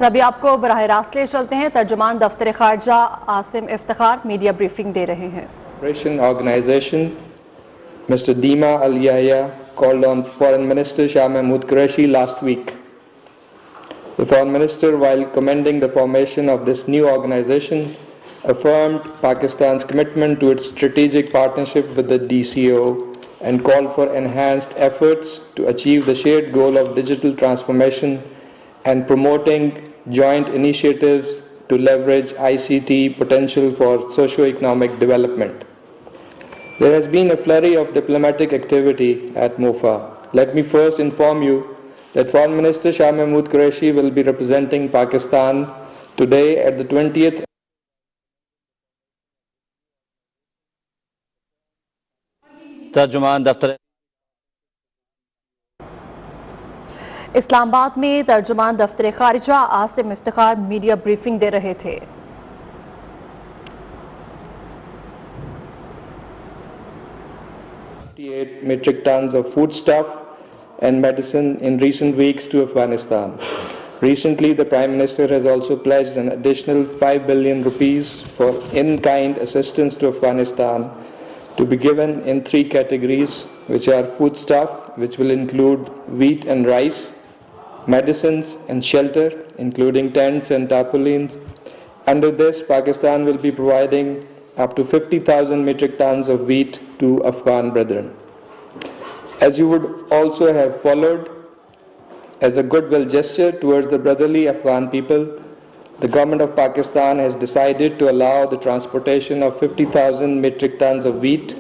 और अभी आपको बराह रास्त ले चलते हैं। तर्जुमान दफ्तर खारजा आसिम इफ्तिखार मीडिया ब्रीफिंग दे रहे हैं। Organization, Mr. Dima Al Yahya, called on Foreign Minister Shah Mahmood Qureshi last week. The Foreign Minister, while commending the formation of this new organization, affirmed Pakistan's commitment to its strategic partnership with the DCO and called for enhanced efforts to achieve the shared goal of digital transformation and promoting joint initiatives to leverage ICT potential for socio-economic development. There has been a flurry of diplomatic activity at MOFA. Let me first inform you that Foreign Minister Shah Mahmood Qureshi will be representing Pakistan today at the 20th तर्जुमान दफ्तर इस्लामाबाद में तर्जुमान दफ्तर खारजा Asim Iftikhar media briefing दे रहे थे। 58 metric tons of foodstuff and medicine in recent weeks to Afghanistan. Recently, the Prime Minister has also pledged an additional 5 billion rupees for in-kind assistance to Afghanistan to be given in 3 categories, which are foodstuff, which will include wheat and rice, medicines and shelter, including tents and tarpaulins. Under this, Pakistan will be providing up to 50,000 metric tons of wheat to Afghan brethren. As you would also have followed, as a goodwill gesture towards the brotherly Afghan people, the government of Pakistan has decided to allow the transportation of 50,000 metric tons of wheat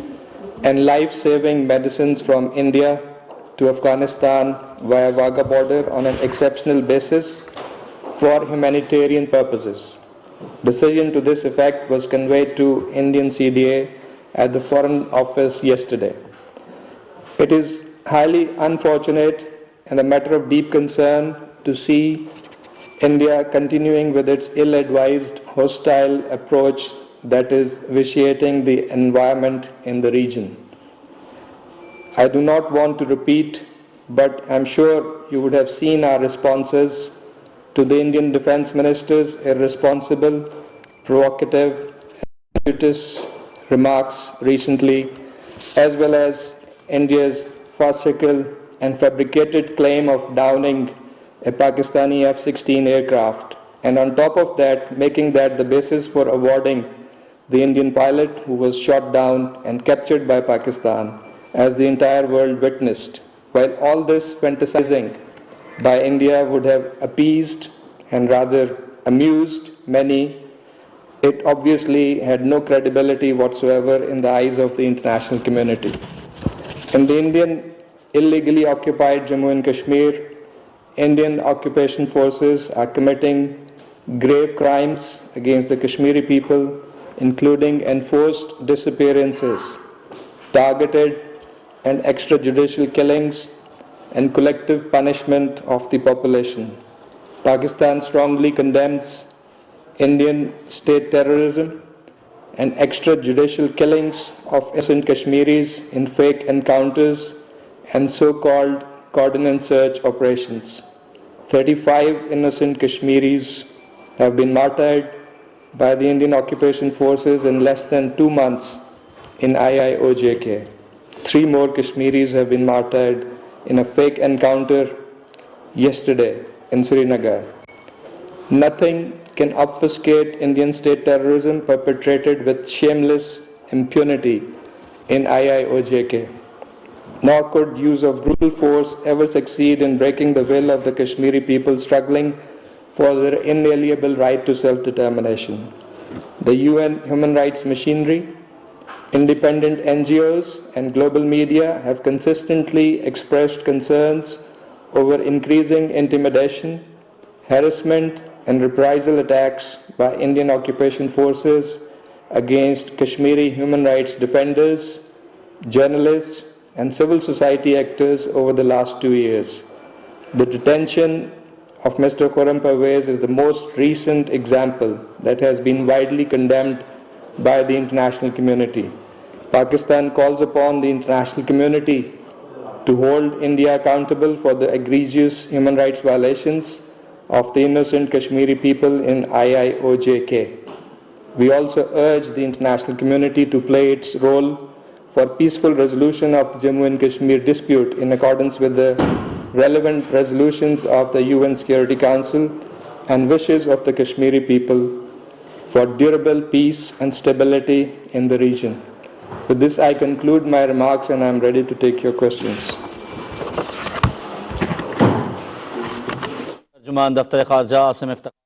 and life-saving medicines from India to Afghanistan via Wagah border on an exceptional basis for humanitarian purposes. Decision to this effect was conveyed to Indian CDA at the Foreign Office yesterday. It is highly unfortunate and a matter of deep concern to see India continuing with its ill-advised, hostile approach that is vitiating the environment in the region. I do not want to repeat, but I'm sure you would have seen our responses to the Indian Defence Minister's irresponsible, provocative, and gratuitous remarks recently, as well as India's farcical and fabricated claim of downing a Pakistani F-16 aircraft, and on top of that, making that the basis for awarding the Indian pilot who was shot down and captured by Pakistan, as the entire world witnessed. While all this fantasizing by India would have appeased and rather amused many, it obviously had no credibility whatsoever in the eyes of the international community. In the Indian illegally occupied Jammu and Kashmir, Indian occupation forces are committing grave crimes against the Kashmiri people, including enforced disappearances, targeted and extrajudicial killings, and collective punishment of the population. Pakistan strongly condemns Indian state terrorism and extrajudicial killings of innocent Kashmiris in fake encounters and so-called coordinate search operations. 35 innocent Kashmiris have been martyred by the Indian occupation forces in less than 2 months in IIOJK. 3 more Kashmiris have been martyred in a fake encounter yesterday in Srinagar. Nothing can obfuscate Indian state terrorism perpetrated with shameless impunity in IIOJK. Nor could use of brutal force ever succeed in breaking the will of the Kashmiri people struggling for their inalienable right to self-determination. The UN human rights machinery, independent NGOs and global media have consistently expressed concerns over increasing intimidation, harassment and reprisal attacks by Indian occupation forces against Kashmiri human rights defenders, journalists and civil society actors over the last 2 years. The detention of Mr. Khurram Pervez is the most recent example that has been widely condemned by the international community. Pakistan calls upon the international community to hold India accountable for the egregious human rights violations of the innocent Kashmiri people in IIOJK. We also urge the international community to play its role for peaceful resolution of the Jammu and Kashmir dispute in accordance with the relevant resolutions of the UN Security Council and wishes of the Kashmiri people for durable peace and stability in the region. With this, I conclude my remarks and I am ready to take your questions. तर्जुमान दफ्तर खारजा आसिम इफ्तिखार